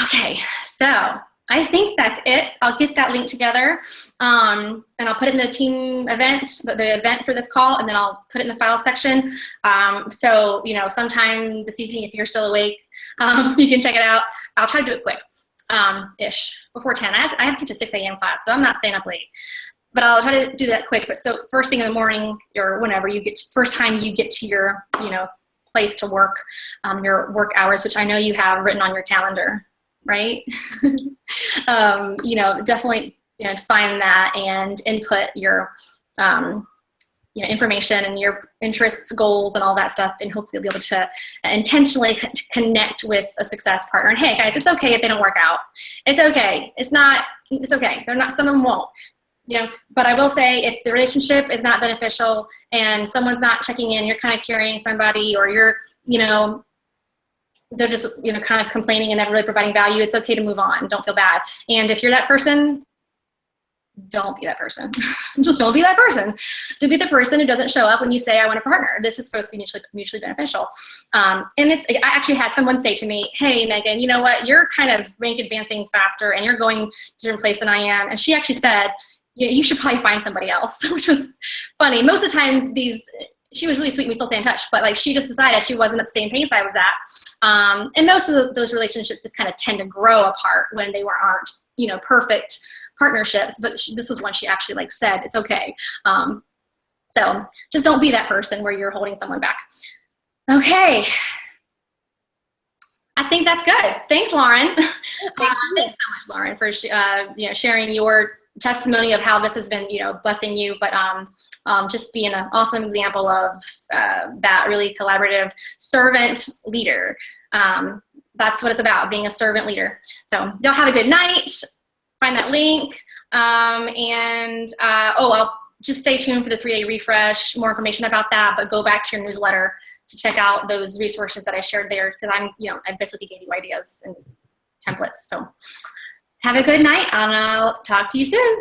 Okay. So I think that's it. I'll get that link together, and I'll put it in the team event, the event for this call, and then I'll put it in the file section. So, sometime this evening, if you're still awake, you can check it out. I'll try to do it quick, ish, before 10. I have to teach a 6 a.m. class, so I'm not staying up late. But I'll try to do that quick. But so first thing in the morning, or whenever first time you get to your, place to work, your work hours, which I know you have written on your calendar, right? Definitely find that and input your information and your interests, goals, and all that stuff, and hopefully you'll be able to intentionally connect with a success partner. And hey guys, it's okay if they don't work out. It's okay. It's okay. They're not, some of them won't. But I will say, if the relationship is not beneficial and someone's not checking in, you're kind of carrying somebody, or you're, they're just, kind of complaining and never really providing value, it's okay to move on. Don't feel bad. And if you're that person, don't be that person. Just don't be that person. To be the person who doesn't show up when you say, I want a partner. This is supposed to be mutually beneficial. And I actually had someone say to me, hey, Megan, you know what? You're kind of rank advancing faster and you're going to a different place than I am. And she actually said, you should probably find somebody else, which was funny. Most of the times she was really sweet, we still stay in touch, but like she just decided she wasn't at the same pace I was at. And most of those relationships just kind of tend to grow apart when they aren't, perfect partnerships, but this was one she actually like said, it's okay. So just don't be that person where you're holding someone back. Okay. I think that's good. Thanks, Lauren. Thanks so much, Lauren, for sharing your testimony of how this has been, blessing you, but just being an awesome example of that really collaborative servant leader. That's what it's about, being a servant leader. So y'all have a good night. Find that link. I'll just stay tuned for the 3-day refresh, more information about that, but go back to your newsletter to check out those resources that I shared there, because I basically gave you ideas and templates. So have a good night, and I'll talk to you soon.